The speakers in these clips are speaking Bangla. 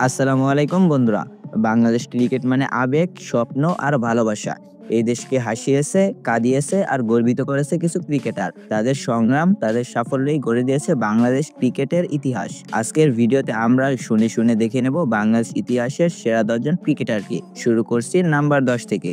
আসসালামু আলাইকুম বন্ধুরা। বাংলাদেশ ক্রিকেট মানে আবেগ, স্বপ্ন আর ভালোবাসা। এই দেশকে হাসিয়েছে, কাঁদিয়েছে আর গর্বিত করেছে কিছু ক্রিকেটার। তাদের সংগ্রাম, তাদের সাফল্যই গড়ে দিয়েছে বাংলাদেশ ক্রিকেটের ইতিহাস। আজকের ভিডিওতে আমরা শুনে শুনে দেখে নেব বাংলাদেশ ইতিহাসের সেরা 10 জন ক্রিকেটারকে। শুরু করছি নাম্বার 10 থেকে।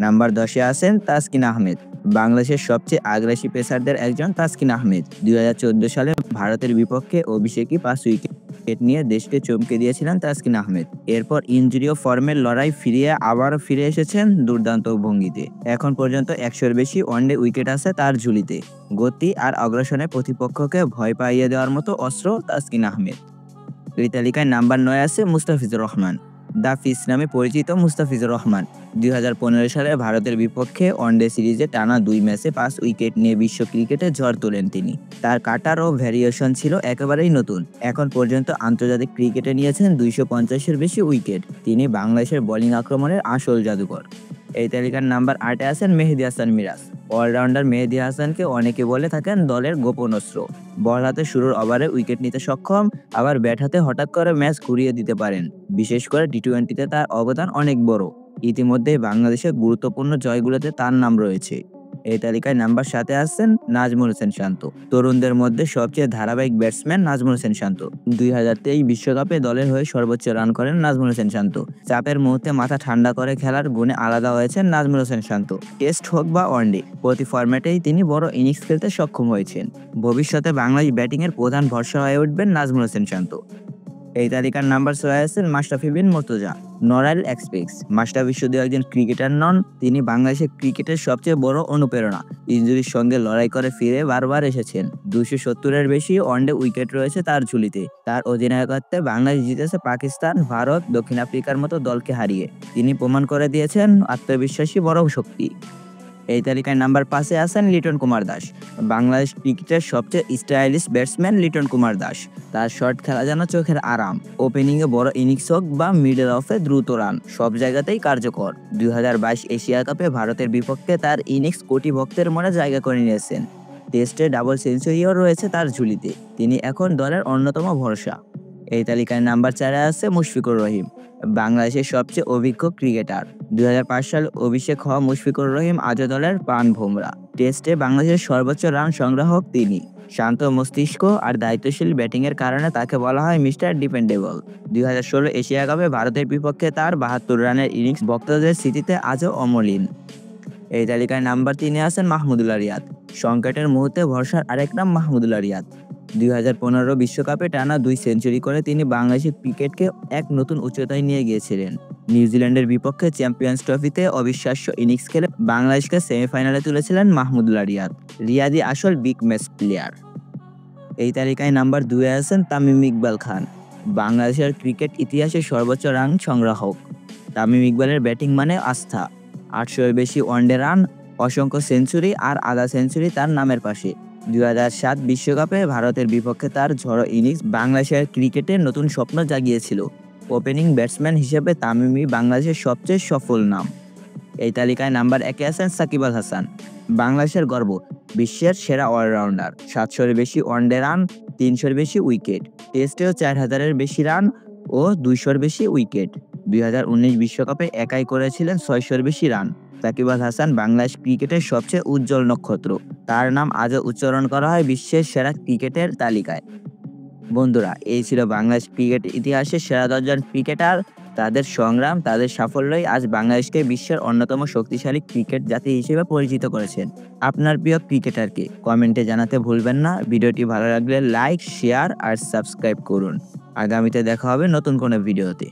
নাম্বার 10-এ আছেন তাসকিন আহমেদ। বাংলাদেশের সবচেয়ে আগ্রাসী পেসারদের একজন তাসকিন আহমেদ 2014 সালে ভারতের বিপক্ষে অভিষেকই 5 উইকেট নিয়ে দেশকে চমকে দিয়েছিলেন তাসকিন আহমেদ। এরপর ইনজুরি ও ফর্মের লড়াই ফিরিয়ে আবারও ফিরে এসেছেন দুর্দান্ত ভঙ্গিতে। এখন পর্যন্ত 100-এর বেশি ওয়ানডে উইকেট আছে তার ঝুলিতে। গতি আর অগ্রাসনে প্রতিপক্ষকে ভয় পাইয়ে দেওয়ার মতো অস্ত্র তাসকিন আহমেদ। এই তালিকায় নাম্বার 9 আছে মুস্তাফিজুর রহমান। দ্য ফিস নামে পরিচিত মুস্তাফিজুর রহমান 2015 সালে ভারতের বিপক্ষে ওয়ানডে সিরিজে টানা 2 ম্যাচে 5 উইকেট নিয়ে বিশ্ব ক্রিকেটে ঝড় তোলেন তিনি। তার কাটার ও ভ্যারিয়েশন ছিল একেবারেই নতুন। এখন পর্যন্ত আন্তর্জাতিক ক্রিকেটে নিয়েছেন 250-এর বেশি উইকেট। তিনি বাংলাদেশের বোলিং আক্রমণের আসল জাদুকর। এই তালিকার নাম্বার 8-এ আছেন মেহেদী হাসান মিরাজ। অলরাউন্ডার মেহেদী হাসানকে অনেকে বলে থাকেন দলের গোপন অস্ত্র। বল হাতে শুরুর ওভারে উইকেট নিতে সক্ষম, আবার ব্যাট হাতে হঠাৎ করে ম্যাচ ঘুরিয়ে দিতে পারেন। বিশেষ করে টি-20-তে তার অবদান অনেক বড়। ইতিমধ্যে বাংলাদেশের গুরুত্বপূর্ণ জয়গুলোতে তার নাম রয়েছে। এই তালিকায় নাম্বার 7-এ আছেন নাজমুল হোসেন শান্ত। তরুণদের মধ্যে সবচেয়ে ধারাবাহিক ব্যাটসম্যান নাজমুল হোসেন শান্ত। 2023 বিশ্বকাপে দলের হয়ে সর্বোচ্চ রান করেন নাজমুল হোসেন শান্ত। চাপের মুহূর্তে মাথা ঠান্ডা করে খেলার গুণে আলাদা হয়েছেন নাজমুল হোসেন শান্ত। টেস্ট হোক বা ওয়ানডে, প্রতি ফরম্যাটেই তিনি বড় ইনিংস খেলতে সক্ষম হয়েছেন। ভবিষ্যতে বাংলাদেশ ব্যাটিংয়ের প্রধান ভরসা হয়ে উঠবেন নাজমুল হোসেন শান্ত। এই তালিকার নাম্বার 6-এ আছেন মাশরাফি বিন মুর্তজা। নড়াইল এক্সপ্রেস। মাশরাফি শুধু একজন ক্রিকেটার নন, তিনি বাংলাদেশের ক্রিকেটের সবচেয়ে বড় অনুপ্রেরণা। ইনজুরির সঙ্গে লড়াই করে ফিরে বারবার এসেছেন। 270-এর বেশি ওয়ানডে উইকেট রয়েছে তার ঝুলিতে। তার অধিনায়কত্বে বাংলাদেশ জিতেছে পাকিস্তান, ভারত, দক্ষিণ আফ্রিকার মতো দলকে হারিয়ে। তিনি প্রমাণ করে দিয়েছেন আত্মবিশ্বাসী বড় শক্তি। এই তালিকায় নাম্বার 5-এ আছেন লিটন কুমার দাস। বাংলাদেশ ক্রিকেটের সবচেয়ে স্টাইলিশ ব্যাটসম্যান লিটন কুমার দাস। তার শট খেলা যেন চোখের আরাম। ওপেনিংয়ে বড় ইনিংস হোক বা মিডল অফে দ্রুত রান, সব জায়গাতেই কার্যকর। 2022 এশিয়া কাপে ভারতের বিপক্ষে তার ইনিংস কোটি ভক্তের মনে জায়গা করে নিয়েছেন। টেস্টে ডাবল সেঞ্চুরিও রয়েছে তার ঝুলিতে। তিনি এখন দলের অন্যতম ভরসা। এই তালিকায় নাম্বার 4-এ আছে মুশফিকুর রহিম। বাংলাদেশের সবচেয়ে অভিজ্ঞ ক্রিকেটার। 2005 সালে অভিষেক হওয়া মুশফিকুর রহিম আজও দলের প্রাণভোমরা। টেস্টে বাংলাদেশের সর্বোচ্চ রান সংগ্রাহক তিনি। শান্ত মস্তিষ্ক আর দায়িত্বশীল ব্যাটিংয়ের কারণে তাকে বলা হয় মিস্টার ডিপেন্ডেবল। 2016 এশিয়া কাপে ভারতের বিপক্ষে তার 72 রানের ইনিংস ভক্তদের স্মৃতিতে আজও অমলিন। এই তালিকায় নাম্বার 3-এ আছেন মাহমুদুল্লাহ রিয়াদ। সংকটের মুহূর্তে ভরসার আরেক নাম মাহমুদুল্লাহ রিয়াদ। 2015 বিশ্বকাপে টানা 2 সেঞ্চুরি করে তিনি বাংলাদেশের ক্রিকেটকে এক নতুন উচ্চতায় নিয়ে গিয়েছিলেন। নিউজিল্যান্ডের বিপক্ষে চ্যাম্পিয়ন্স ট্রফিতে অবিশ্বাস্য ইনিংস খেলে বাংলাদেশকে সেমিফাইনালে তুলেছিলেন মাহমুদুল্লাহ রিয়াদ। রিয়াদই আসল বিগ ম্যাচ প্লেয়ার। এই তালিকায় নাম্বার 2-এ আছেন তামিম ইকবাল খান। বাংলাদেশের ক্রিকেট ইতিহাসে সর্বোচ্চ রান সংগ্রাহক। তামিম ইকবালের ব্যাটিং মানে আস্থা। 800-এর বেশি ওয়ানডে রান, অসংখ্য সেঞ্চুরি আর আধা সেঞ্চুরি তার নামের পাশে। 2007 বিশ্বকাপে ভারতের বিপক্ষে তার ঝড়ো ইনিংস বাংলাদেশের ক্রিকেটে নতুন স্বপ্ন জাগিয়েছিল। ওপেনিং ব্যাটসম্যান হিসেবে তামিমই বাংলাদেশের সবচেয়ে সফল নাম। এই তালিকায় নাম্বার 1-এ আছেন সাকিব আল হাসান। বাংলাদেশের গর্ব, বিশ্বের সেরা অলরাউন্ডার। 700-এর বেশি ওয়ানডে রান, 300-এর বেশি উইকেট। টেস্টেও 4000-এর বেশি রান ও 200-এর বেশি উইকেট। 2019 বিশ্বকাপে একাই করেছিলেন 600-এর বেশি রান। সাকিব আল হাসান বাংলাদেশ ক্রিকেটের সবচেয়ে উজ্জ্বল নক্ষত্র। তার নাম আজও উচ্চারণ করা হয় বিশ্বের সেরা ক্রিকেটের তালিকায়। বন্ধুরা, এই ছিল বাংলাদেশ ক্রিকেট ইতিহাসের সেরা 10 জন ক্রিকেটার। তাদের সংগ্রাম, তাদের সাফল্যই আজ বাংলাদেশকে বিশ্বের অন্যতম শক্তিশালী ক্রিকেট জাতি হিসেবে পরিচিত করেছেন। আপনার প্রিয় ক্রিকেটারকে কমেন্টে জানাতে ভুলবেন না। ভিডিওটি ভালো লাগলে লাইক, শেয়ার আর সাবস্ক্রাইব করুন। আগামীতে দেখা হবে নতুন কোনো ভিডিওতে।